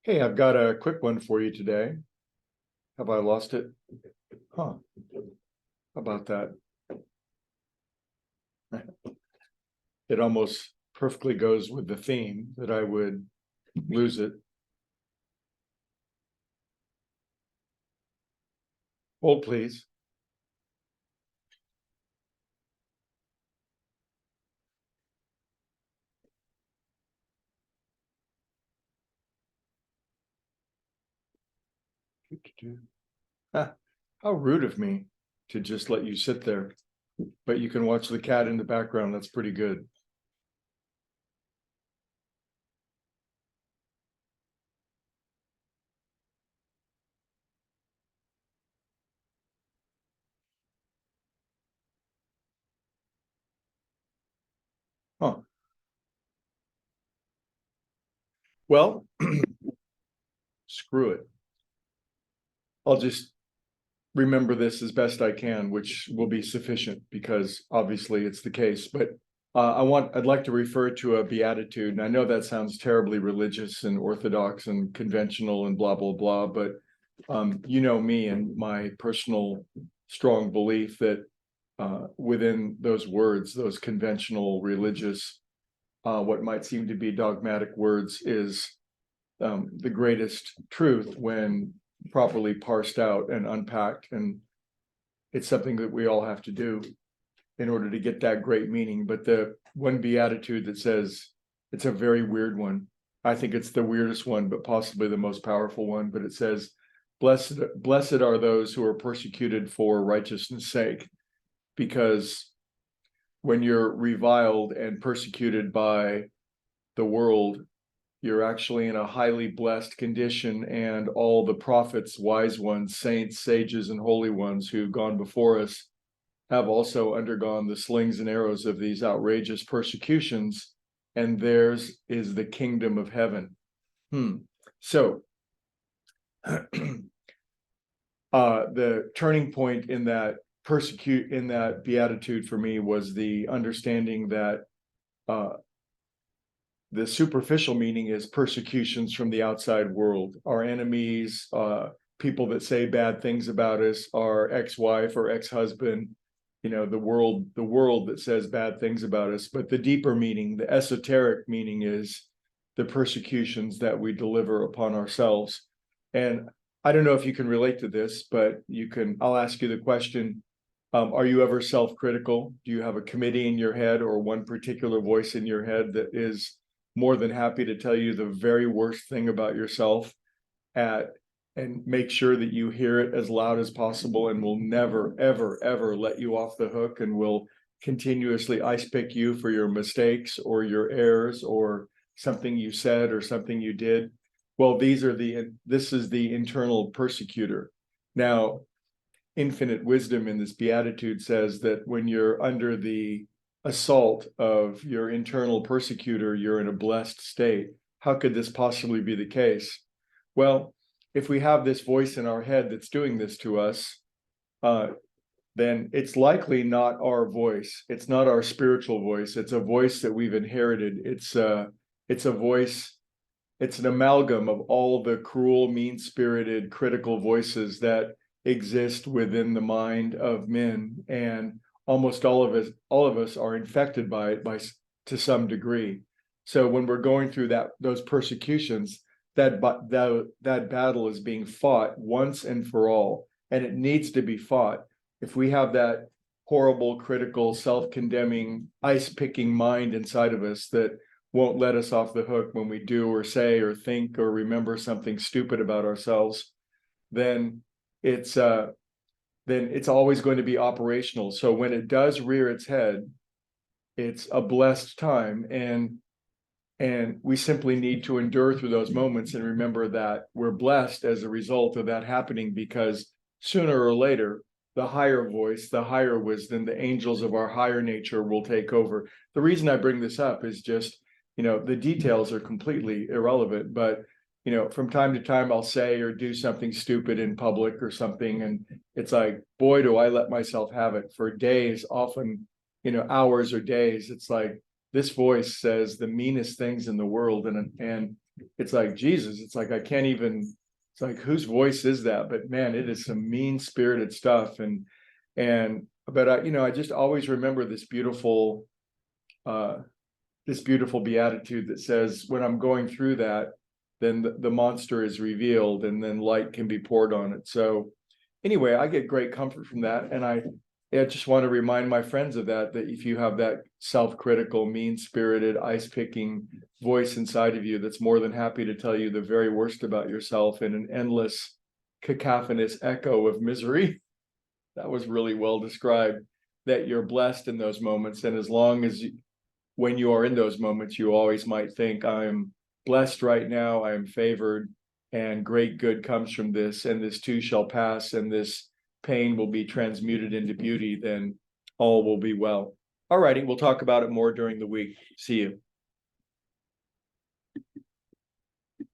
Hey, I've got a quick one for you today. Have I lost it? Huh. How about that? It almost perfectly goes with the theme that I would lose it. Hold, please. Ah, how rude of me to just let you sit there. But you can watch the cat in the background. That's pretty good. Huh. Well, screw it. I'll just remember this as best I can, which will be sufficient because obviously it's the case. But I'd like to refer to a beatitude, and I know that sounds terribly religious and orthodox and conventional and blah blah blah. But you know me and my personal strong belief that within those words, those conventional religious, what might seem to be dogmatic words, is the greatest truth when properly parsed out and unpacked. And it's something that we all have to do in order to get that great meaning. But the one beatitude that says, it's a very weird one. I think it's the weirdest one, but possibly the most powerful one. But it says, blessed are those who are persecuted for righteousness' sake, because when you're reviled and persecuted by the world, you're actually in a highly blessed condition, and all the prophets, wise ones, saints, sages, and holy ones who've gone before us have also undergone the slings and arrows of these outrageous persecutions, and theirs is the kingdom of heaven. So the turning point in that beatitude for me was the understanding that the superficial meaning is persecutions from the outside world, our enemies, people that say bad things about us, our ex-wife or ex-husband, the world that says bad things about us. But the deeper meaning, the esoteric meaning, is the persecutions that we deliver upon ourselves. And I don't know if you can relate to this, but I'll ask you the question. Are you ever self-critical? Do you have a committee in your head or one particular voice in your head that is more than happy to tell you the very worst thing about yourself and make sure that you hear it as loud as possible, and will never, ever, ever let you off the hook, and will continuously ice pick you for your mistakes or your errors or something you said or something you did? Well, this is the internal persecutor. Now, infinite wisdom in this beatitude says that when you're under the assault of your internal persecutor, you're in a blessed state. How could this possibly be the case? Well, if we have this voice in our head that's doing this to us, then it's likely not our voice. It's not our spiritual voice. It's a voice that we've inherited. It's a voice. It's an amalgam of all the cruel, mean-spirited, critical voices that exist within the mind of men, and almost all of us are infected by it to some degree. So when we're going through those persecutions, that battle is being fought once and for all, and it needs to be fought. If we have that horrible, critical, self-condemning, ice-picking mind inside of us that won't let us off the hook when we do or say or think or remember something stupid about ourselves, then it's always going to be operational. So when it does rear its head, it's a blessed time, and we simply need to endure through those moments and remember that we're blessed as a result of that happening, because sooner or later, the higher voice, the higher wisdom, the angels of our higher nature will take over. The reason I bring this up is just, the details are completely irrelevant, but from time to time I'll say or do something stupid in public or something, and it's like, boy, do I let myself have it for days, often, hours or days. It's like, this voice says the meanest things in the world, and it's like, Jesus, it's like I can't even, it's like, whose voice is that? But man, it is some mean-spirited stuff. But I just always remember this beautiful beatitude that says, when I'm going through that, then the monster is revealed and then light can be poured on it. So anyway, I get great comfort from that. And I just want to remind my friends of that if you have that self-critical, mean-spirited, ice-picking voice inside of you that's more than happy to tell you the very worst about yourself in an endless cacophonous echo of misery, that was really well described, that you're blessed in those moments. And as long as when you are in those moments, you always might think, I'm blessed right now, I am favored, and great good comes from this, and this too shall pass, and this pain will be transmuted into beauty, then all will be well. All righty, we'll talk about it more during the week. See you.